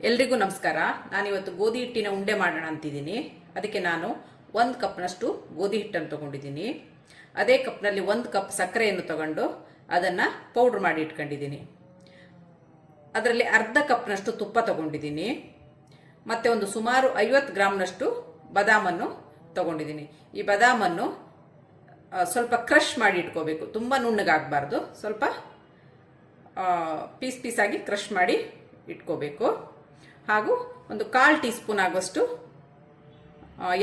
ಎಲ್ರಿಗೂ ನಮಸ್ಕಾರ. ನಾನಿವತ್ತು ಗೋಧಿ ಹಿಟ್ಟಿನ ಉಂಡೆ ಮಾಡೋಣ ಅಂತಿದ್ದೀನಿ. ಅದಕ್ಕೆ ನಾನು 1 ಕಪ್ನಷ್ಟು ಗೋಧಿ ಹಿಟ್ಟನ್ನು ತೊಗೊಂಡಿದ್ದೀನಿ. ಅದೇ ಕಪ್ನಲ್ಲಿ 1 ಕಪ್ ಸಕ್ಕರೆಯನ್ನು ತಗೊಂಡು ಅದನ್ನು ಪೌಡ್ರ್ ಮಾಡಿ ಇಟ್ಕೊಂಡಿದ್ದೀನಿ. ಅದರಲ್ಲಿ ಅರ್ಧ ಕಪ್ನಷ್ಟು ತುಪ್ಪ ತಗೊಂಡಿದ್ದೀನಿ. ಮತ್ತು ಒಂದು ಸುಮಾರು 50 ಗ್ರಾಮ್ನಷ್ಟು ಬಾದಾಮನ್ನು ತಗೊಂಡಿದ್ದೀನಿ. ಈ ಬಾದಾಮನ್ನು ಸ್ವಲ್ಪ ಕ್ರಷ್ ಮಾಡಿ ಇಟ್ಕೋಬೇಕು. ತುಂಬ ನುಣ್ಣಗಾಗಬಾರ್ದು, ಸ್ವಲ್ಪ ಪೀಸ್ ಪೀಸಾಗಿ ಕ್ರಷ್ ಮಾಡಿ ಇಟ್ಕೋಬೇಕು. ಹಾಗೂ ಒಂದು 1/4 ಟೀ ಸ್ಪೂನ್ ಆಗುವಷ್ಟು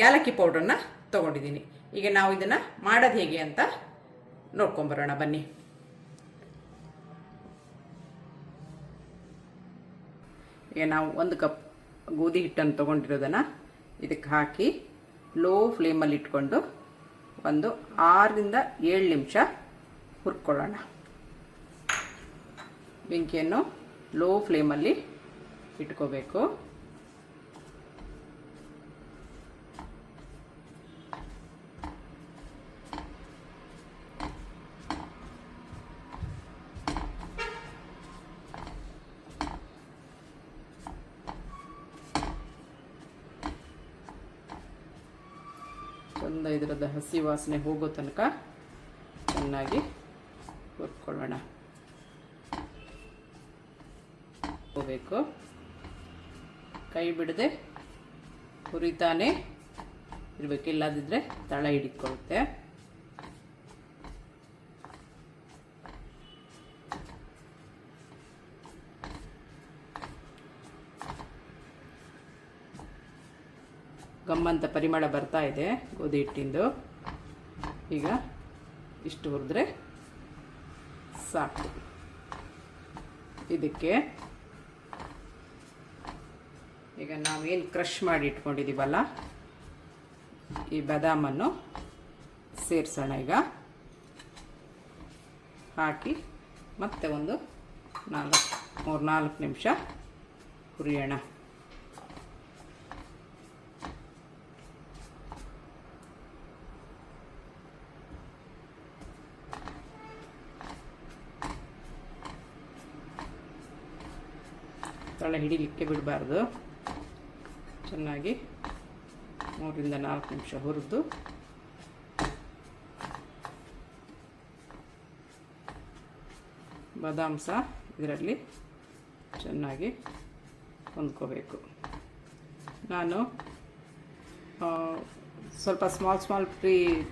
ಏಲಕ್ಕಿ ಪೌಡ್ರನ್ನು ತೊಗೊಂಡಿದ್ದೀನಿ. ಈಗ ನಾವು ಇದನ್ನು ಮಾಡೋದು ಹೇಗೆ ಅಂತ ನೋಡ್ಕೊಂಬರೋಣ ಬನ್ನಿ. ಈಗ ನಾವು 1 ಕಪ್ ಗೋಧಿ ಹಿಟ್ಟನ್ನು ತೊಗೊಂಡಿರೋದನ್ನು ಇದಕ್ಕೆ ಹಾಕಿ ಲೋ ಫ್ಲೇಮಲ್ಲಿ ಇಟ್ಕೊಂಡು ಒಂದು 6 ರಿಂದ 7 ನಿಮಿಷ ಹುರ್ಕೊಳ್ಳೋಣ. ಬೆಂಕಿಯನ್ನು ಲೋ ಫ್ಲೇಮಲ್ಲಿ ಇಟ್ಕೋಬೇಕು. ಚಂದ ಇದರದ ಹಸಿ ವಾಸನೆ ಹೋಗೋ ತನಕ ಚೆನ್ನಾಗಿ ಹುರ್ಕೊಳ್ಳೋಣ. ಹೋಗಬೇಕು, ಕೈ ಬಿಡದೆ ಹುರಿತಾನೆ ಇರಬೇಕು, ಇಲ್ಲದಿದ್ದರೆ ತಳ ಹಿಡಿಕೊಳ್ಳುತ್ತೆ. ಗಮ್ಮಂತ ಪರಿಮಳ ಬರ್ತಾ ಇದೆ ಗೋಧಿ ಹಿಟ್ಟಿಂದು. ಈಗ ಇಷ್ಟು ಹುರಿದ್ರೆ ಸಾಕು. ಇದಕ್ಕೆ ಈಗ ನಾವೇನು ಕ್ರಷ್ ಮಾಡಿ ಇಟ್ಕೊಂಡಿದ್ದೀವಲ್ಲ ಈ ಬಾದಾಮನ್ನು ಸೇರಿಸೋಣ. ಈಗ ಹಾಕಿ ಮತ್ತೆ ಒಂದು 3-4 ನಿಮಿಷ ಹುರಿಯೋಣ. ತಳ ಹಿಡಿಲಿಕ್ಕೆ ಬಿಡಬಾರ್ದು. ಚೆನ್ನಾಗಿ 3-4 ನಿಮಿಷ ಹುರಿದು ಬಾದಾಮ್ ಸಹ ಇದರಲ್ಲಿ ಚೆನ್ನಾಗಿ ಹೊಂದ್ಕೋಬೇಕು. ನಾನು ಸ್ವಲ್ಪ ಸ್ಮಾಲ್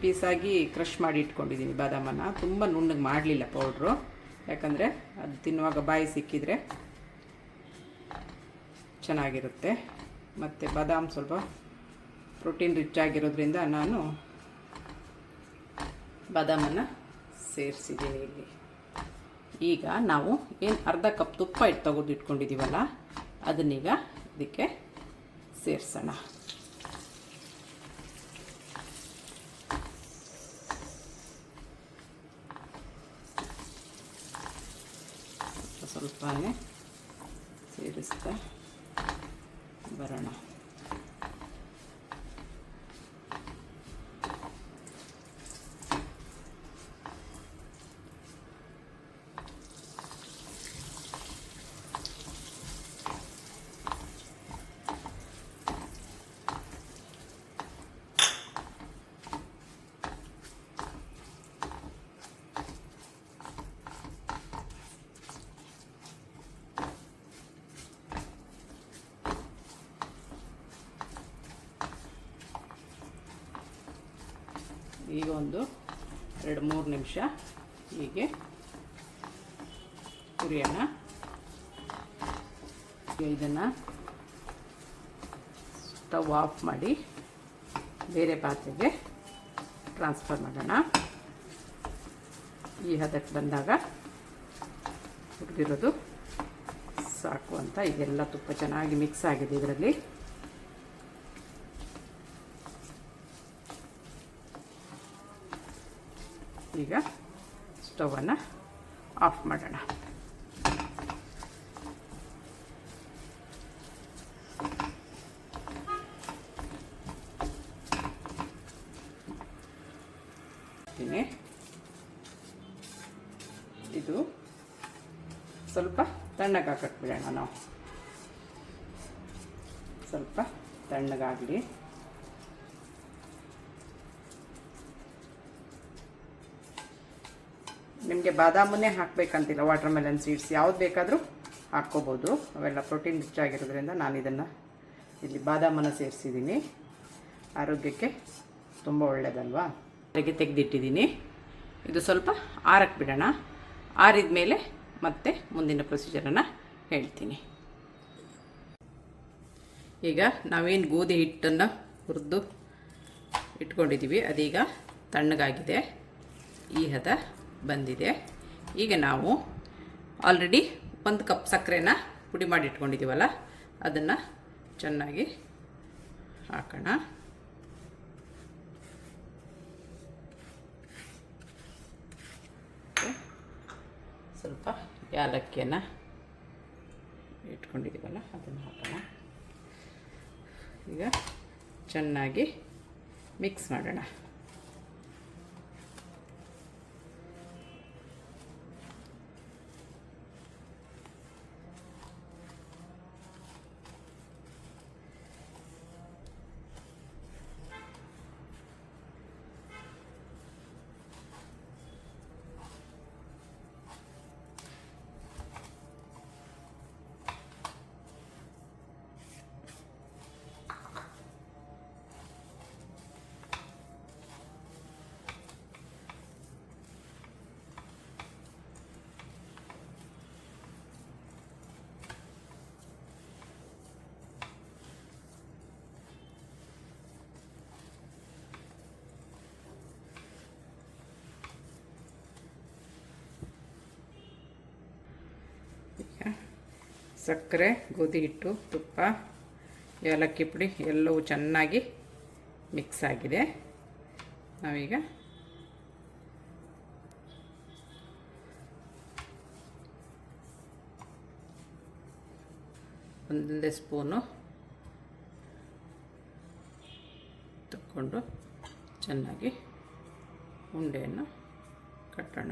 ಪೀಸಾಗಿ ಕ್ರಷ್ ಮಾಡಿ ಇಟ್ಕೊಂಡಿದ್ದೀನಿ ಬಾದಾಮನ್ನು. ತುಂಬ ನುಣ್ಣಗೆ ಮಾಡಲಿಲ್ಲ ಪೌಡ್ರು, ಯಾಕಂದರೆ ಅದು ತಿನ್ನುವಾಗ ಬಾಯಿ ಸಿಕ್ಕಿದರೆ ಚೆನ್ನಾಗಿರುತ್ತೆ. ಮತ್ತು ಬಾದಾಮ್ ಸ್ವಲ್ಪ ಪ್ರೋಟೀನ್ ರಿಚ್ ಆಗಿರೋದ್ರಿಂದ ನಾನು ಬಾದಾಮನ್ನು ಸೇರಿಸಿದ್ದೀನಿ ಇಲ್ಲಿ. ಈಗ ನಾವು ಏನು ಅರ್ಧ ಕಪ್ ತುಪ್ಪ ತೆಗೆದು ಇಟ್ಕೊಂಡಿದ್ದೀವಲ್ಲ ಅದನ್ನೀಗ ಇದಕ್ಕೆ ಸೇರಿಸೋಣ. ಸ್ವಲ್ಪನೇ ಸೇರಿಸ್ತಾ ಬರೋಣ. ಈಗ ಒಂದು 2-3 ನಿಮಿಷ ಹೀಗೆ ಹುರಿಯೋಣ. ಇದನ್ನು ಸ್ಟವ್ ಆಫ್ ಮಾಡಿ ಬೇರೆ ಪಾತ್ರೆಗೆ ಟ್ರಾನ್ಸ್ಫರ್ ಮಾಡೋಣ. ಈ ಹದಕ್ಕೆ ಬಂದಾಗ ಹುರಿದಿರೋದು ಸಾಕು ಅಂತ. ಇದೆಲ್ಲ ತುಪ್ಪ ಚೆನ್ನಾಗಿ ಮಿಕ್ಸ್ ಆಗಿದೆ ಇದರಲ್ಲಿ. ಈಗ ಸ್ಟವನ್ನು ಆಫ್ ಮಾಡೋಣ. ಇದು ಸ್ವಲ್ಪ ತಣ್ಣಗೆ ಹಾಕಕ್ಕೆ ಬಿಡೋಣ ನಾವು. ಸ್ವಲ್ಪ ತಣ್ಣಗಾಗಲಿ. ನಿಮಗೆ ಬಾದಾಮನ್ನೇ ಹಾಕಬೇಕಂತಿಲ್ಲ, ವಾಟರ್ ಮೆಲನ್ ಸೀಡ್ಸ್ ಯಾವ್ದು ಬೇಕಾದರೂ ಹಾಕ್ಕೋಬೋದು. ಅವೆಲ್ಲ ಪ್ರೋಟೀನ್ ರಿಚ್ ಆಗಿರೋದ್ರಿಂದ ನಾನು ಇದನ್ನು ಇಲ್ಲಿ ಬಾದಾಮನ್ನು ಸೇರಿಸಿದ್ದೀನಿ. ಆರೋಗ್ಯಕ್ಕೆ ತುಂಬ ಒಳ್ಳೆಯದಲ್ವಾ. ಹಾಗೆ ತೆಗೆದಿಟ್ಟಿದ್ದೀನಿ. ಇದು ಸ್ವಲ್ಪ ಆರಕ್ಕೆ ಬಿಡೋಣ. ಆರಿದ ಮೇಲೆ ಮತ್ತೆ ಮುಂದಿನ ಪ್ರೊಸೀಜರನ್ನು ಹೇಳ್ತೀನಿ. ಈಗ ನಾವೇನು ಗೋಧಿ ಹಿಟ್ಟನ್ನು ಹುರಿದು ಇಟ್ಕೊಂಡಿದ್ದೀವಿ ಅದೀಗ ತಣ್ಣಗಾಗಿದೆ. ಈ ಹದ ಬಂದಿದೆ. ಈಗ ನಾವು ಆಲ್ರೆಡಿ 1 ಕಪ್ ಸಕ್ಕರೆನ ಪುಡಿ ಮಾಡಿ ಇಟ್ಕೊಂಡಿದ್ದೀವಲ್ಲ ಅದನ್ನು ಚೆನ್ನಾಗಿ ಹಾಕೋಣ. ಸ್ವಲ್ಪ ಯಾಲಕ್ಕಿಯನ್ನು ಇಟ್ಕೊಂಡಿದ್ದೀವಲ್ಲ ಅದನ್ನು ಹಾಕೋಣ. ಈಗ ಚೆನ್ನಾಗಿ ಮಿಕ್ಸ್ ಮಾಡೋಣ. ಸಕ್ಕರೆ, ಗೋಧಿ ಹಿಟ್ಟು, ತುಪ್ಪ, ಏಲಕ್ಕಿ ಪುಡಿ ಎಲ್ಲವೂ ಚೆನ್ನಾಗಿ ಮಿಕ್ಸ್ ಆಗಿದೆ. ನಾವೀಗ ಒಂದೊಂದೇ ಸ್ಪೂನು ತಗೊಂಡು ಚೆನ್ನಾಗಿ ಉಂಡೆಯನ್ನು ಕಟ್ಟೋಣ.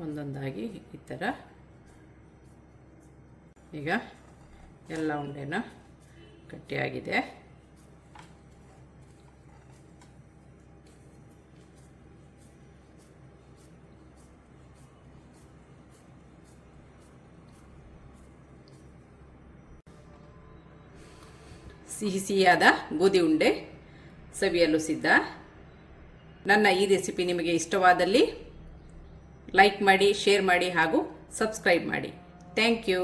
ಒಂದೊಂದಾಗಿ ಈ ಥರ ಈಗ ಎಲ್ಲ ಉಂಡೆನ ಗಟ್ಟಿಯಾಗಿದೆ. ಸಿಹಿ ಸಿಹಿಯಾದ ಗೋಧಿ ಉಂಡೆ ಸವಿಯಲು ಸಿದ್ಧ. ನನ್ನ ಈ ರೆಸಿಪಿ ನಿಮಗೆ ಇಷ್ಟವಾದಲ್ಲಿ ಲೈಕ್ ಮಾಡಿ, ಶೇರ್ ಮಾಡಿ ಹಾಗೂ ಸಬ್ಸ್ಕ್ರೈಬ್ ಮಾಡಿ. Thank you.